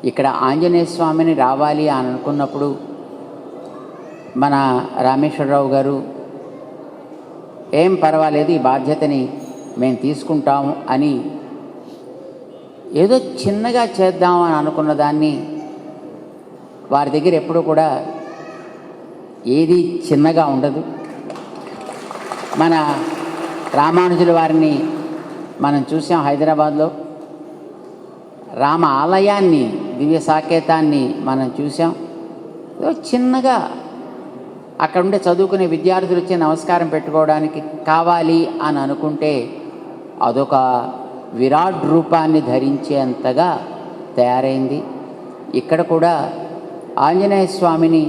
ఇక్కడ ఆంజనేయ స్వామిని రావాలి అని అనుకున్నప్పుడు మన రామేశ్వరరావు గారు ఏం పర్వాలేదు, ఈ బాధ్యతని మేము తీసుకుంటాము అని ఏదో చిన్నగా చేద్దాం అని అనుకున్న దాన్ని వారి దగ్గర ఎప్పుడూ కూడా ఏది చిన్నగా ఉండదు. మన రామానుజుల వారిని మనం చూసాం హైదరాబాద్లో, రామ ఆలయాన్ని, దివ్య సాకేతాన్ని మనం చూసాం. ఏదో చిన్నగా అక్కడ ఉండే చదువుకునే విద్యార్థులు వచ్చి నమస్కారం పెట్టుకోవడానికి కావాలి అని అనుకుంటే అదొక విరాట్ రూపాన్ని ధరించేంతగా తయారైంది. ఇక్కడ కూడా ఆంజనేయ స్వామిని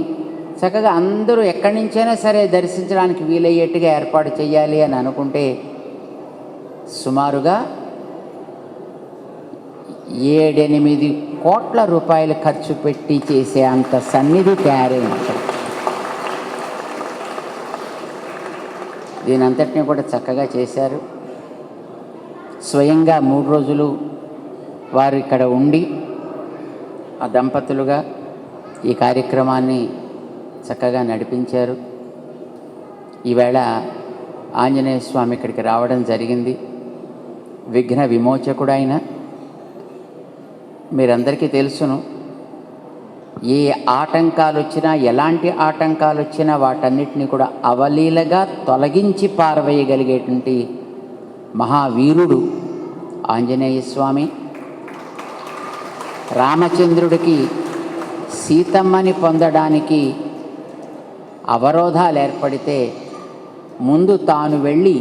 చక్కగా అందరూ ఎక్కడి నుంచైనా సరే దర్శించడానికి వీలయ్యేట్టుగా ఏర్పాటు చేయాలి అని అనుకుంటే సుమారుగా 7-8 కోట్ల రూపాయలు ఖర్చు పెట్టి చేసే అంత సన్నిధి తయారైంది. దీనంతటినీ కూడా చక్కగా చేశారు. స్వయంగా 3 రోజులు వారు ఇక్కడ ఉండి ఆ దంపతులుగా ఈ కార్యక్రమాన్ని చక్కగా నడిపించారు. ఈవేళ ఆంజనేయ స్వామి ఇక్కడికి రావడం జరిగింది. విఘ్న విమోచకుడు ఆయన. మీరందరికీ తెలుసును, ఏ ఆటంకాలు వచ్చినా, ఎలాంటి ఆటంకాలు వచ్చినా వాటన్నిటినీ కూడా అవలీలగా తొలగించి పారవేయగలిగేటువంటి మహావీరుడు ఆంజనేయ స్వామి. రామచంద్రుడికి సీతమ్మని పొందడానికి అవరోధాలు ఏర్పడితే ముందు తాను వెళ్ళి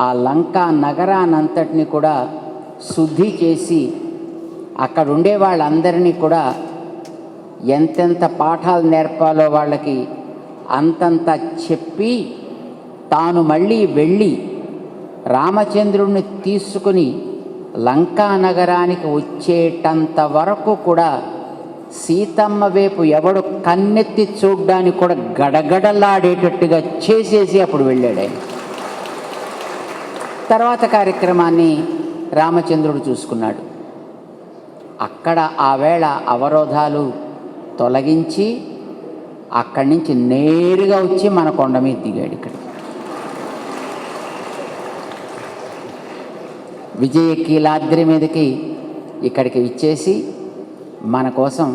ఆ లంకా నగరానంతటిని కూడా శుద్ధి చేసి అక్కడ ఉండే వాళ్ళందరినీ కూడా ఎంతెంత పాఠాలు నేర్పాలో వాళ్ళకి అంతంత చెప్పి తాను మళ్ళీ వెళ్ళి రామచంద్రుడిని తీసుకుని లంకా నగరానికి వచ్చేటంత వరకు కూడా సీతమ్మ వైపు ఎవడు కన్నెత్తి చూడ్డానికి కూడా గడగడలాడేటట్టుగా చేసేసి అప్పుడు వెళ్ళాడు ఆయన. తర్వాత కార్యక్రమాన్ని రామచంద్రుడు చూసుకున్నాడు. అక్కడ ఆవేళ అవరోధాలు తొలగించి అక్కడి నుంచి నేరుగా వచ్చి మన కొండ మీద దిగాడు. ఇక్కడ విజయకీలాద్రి మీదకి ఇక్కడికి ఇచ్చేసి మన కోసం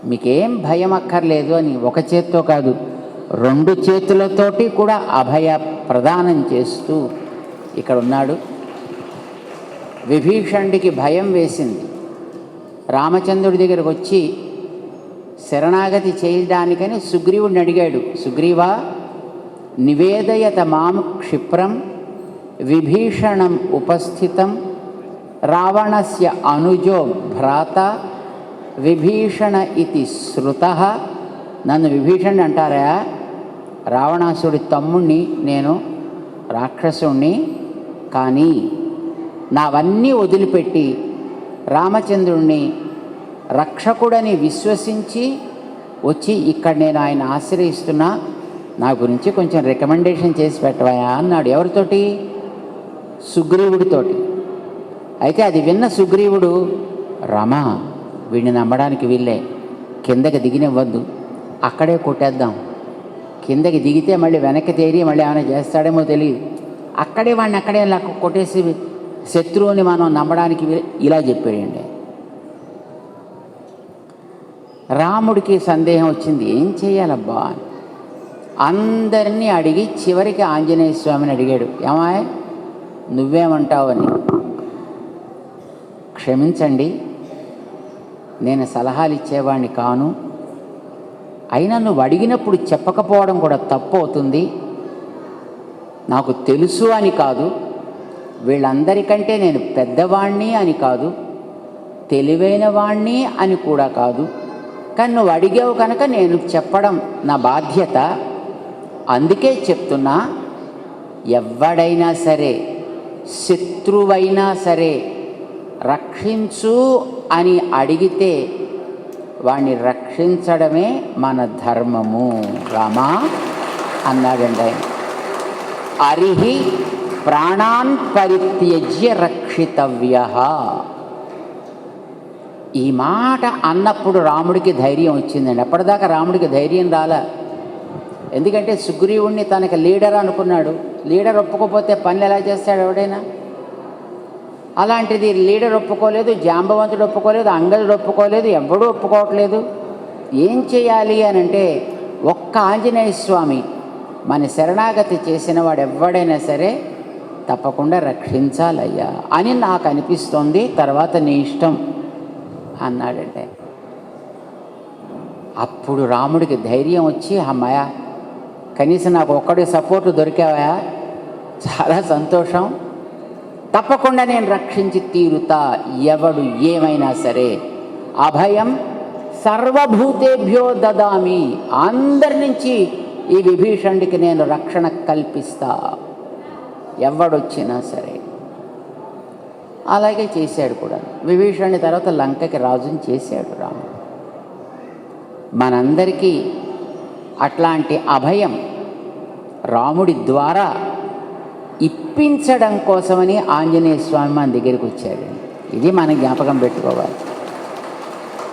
మీకేం భయం అక్కర్లేదు అని ఒక చేత్తో కాదు 2 చేతులతోటి కూడా అభయ ప్రదానం చేస్తూ ఇక్కడ ఉన్నాడు. విభీషణుడికి భయం వేసింది. రామచంద్రుడి దగ్గరకు వచ్చి శరణాగతి చేయడానికని సుగ్రీవుడిని అడిగాడు. సుగ్రీవా, నివేదయత మాం క్షిప్రం విభీషణం ఉపస్థితం రావణస్య అనుజో భ్రాత విభీషణ ఇతి శృతః. నన్ను విభీషణుడు అంటారా? రావణాసుడి తమ్ముణ్ణి నేను, రాక్షసుణ్ణి. కానీ నావన్నీ వదిలిపెట్టి రామచంద్రుణ్ణి రక్షకుడని విశ్వసించి వచ్చి ఇక్కడ నేను ఆయన ఆశ్రయిస్తున్నా, నా గురించి కొంచెం రికమెండేషన్ చేసి పెట్టవయా అన్నాడు. ఎవరితోటి? సుగ్రీవుడితోటి. అయితే అది విన్న సుగ్రీవుడు, రామా వీడిని నమ్మడానికి వీళ్ళే, కిందకి దిగినివ్వద్దు, అక్కడే కొట్టేద్దాం. కిందకి దిగితే మళ్ళీ వెనక్కి తేరి మళ్ళీ ఏమైనా చేస్తాడేమో తెలియదు, అక్కడే వాడిని అక్కడే కొట్టేసి శత్రువుని మనం నమ్మడానికి ఇలా చెప్పాడండి. రాముడికి సందేహం వచ్చింది, ఏం చేయాలబ్బా అని. అందరినీ అడిగి చివరికి ఆంజనేయ స్వామిని అడిగాడు, ఏమాయ్ నువ్వేమంటావు అని. క్షమించండి, నేను సలహాలు ఇచ్చేవాడిని కాను, అయినా నువ్వు అడిగినప్పుడు చెప్పకపోవడం కూడా తప్పు అవుతుంది. నాకు తెలుసు అని కాదు, వీళ్ళందరికంటే నేను పెద్దవాణ్ణి అని కాదు, తెలివైన వాణ్ణి అని కూడా కాదు, కానీ నువ్వు అడిగావు కనుక నేను చెప్పడం నా బాధ్యత. అందుకే చెప్తున్నా, ఎవడైనా సరే, శత్రువైనా సరే రక్షించు అని అడిగితే వాణ్ణి రక్షించడమే మన ధర్మము రామా అన్నాడండి ఆయన. అరిహి ప్రాణాన్ పరిత్యజ్య రక్షితవ్య. ఈ మాట అన్నప్పుడు రాముడికి ధైర్యం వచ్చిందండి. అప్పటిదాకా రాముడికి ధైర్యం రాలా. ఎందుకంటే సుగ్రీవుణ్ణి తనకి లీడర్ అనుకున్నాడు. లీడర్ ఒప్పుకోకపోతే పనులు ఎలా చేస్తాడు ఎవడైనా? అలాంటిది లీడర్ ఒప్పుకోలేదు, జాంబవంతుడు ఒప్పుకోలేదు, అంగదుడు ఒప్పుకోలేదు, ఎవడూ ఒప్పుకోవట్లేదు. ఏం చేయాలి అని అంటే, ఒక్క ఆంజనేయ స్వామి మన శరణాగతి చేసిన వాడు ఎవడైనా సరే తప్పకుండా రక్షించాలయ్యా అని నాకు అనిపిస్తోంది, తర్వాత నీ ఇష్టం అన్నాడంటే. అప్పుడు రాముడికి ధైర్యం వచ్చి, అమ్మాయ కనీసం నాకు ఒక్కడి సపోర్టు దొరికావా, చాలా సంతోషం, తప్పకుండా నేను రక్షించి తీరుతా, ఎవడు ఏమైనా సరే. అభయం సర్వభూతేభ్యో దదామి, అందరి నుంచి ఈ విభీషణుడికి నేను రక్షణ కల్పిస్తా, ఎవడొచ్చినా సరే. అలాగే చేశాడు కూడా. విభీషణుడి తర్వాత లంకకి రాజుని చేశాడు రాముడు. మనందరికీ అట్లాంటి అభయం రాముడి ద్వారా ఇప్పించడం కోసమని ఆంజనేయ స్వామి మన దగ్గరికి వచ్చాడు. ఇది మనం జ్ఞాపకం పెట్టుకోవాలి.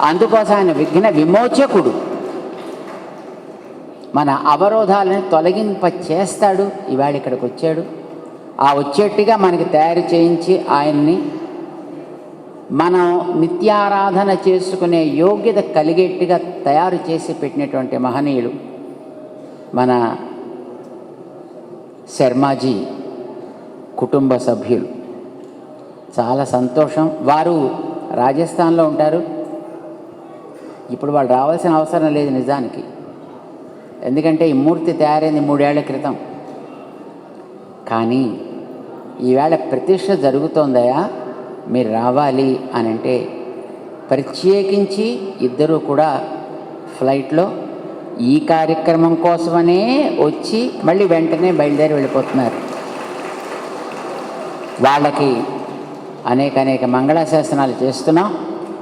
అందుకోసం ఆయన విఘ్న విమోచకుడు, మన అవరోధాలను తొలగింప చేస్తాడు. ఇవాళ ఇక్కడికి వచ్చాడు. ఆ వచ్చేట్టుగా మనకి తయారు చేయించి ఆయన్ని మనం నిత్యారాధన చేసుకునే యోగ్యత కలిగేట్టుగా తయారు చేసి పెట్టినటువంటి మహనీయుడు మన శర్మాజీ కుటుంబ సభ్యులు. చాలా సంతోషం. వారు రాజస్థాన్లో ఉంటారు. ఇప్పుడు వాళ్ళు రావాల్సిన అవసరం లేదు నిజానికి, ఎందుకంటే ఈ మూర్తి తయారైంది 3 ఏళ్ల క్రితం. కానీ ఈవేళ ప్రతిష్ఠ జరుగుతోందయా, మీరు రావాలి అని అంటే ప్రత్యేకించి ఇద్దరూ కూడా ఫ్లైట్లో ఈ కార్యక్రమం కోసమనే వచ్చి మళ్ళీ వెంటనే బయలుదేరి వెళ్ళిపోతున్నారు. వాళ్ళకి అనేక మంగళాశాసనాలు చేస్తున్నాం.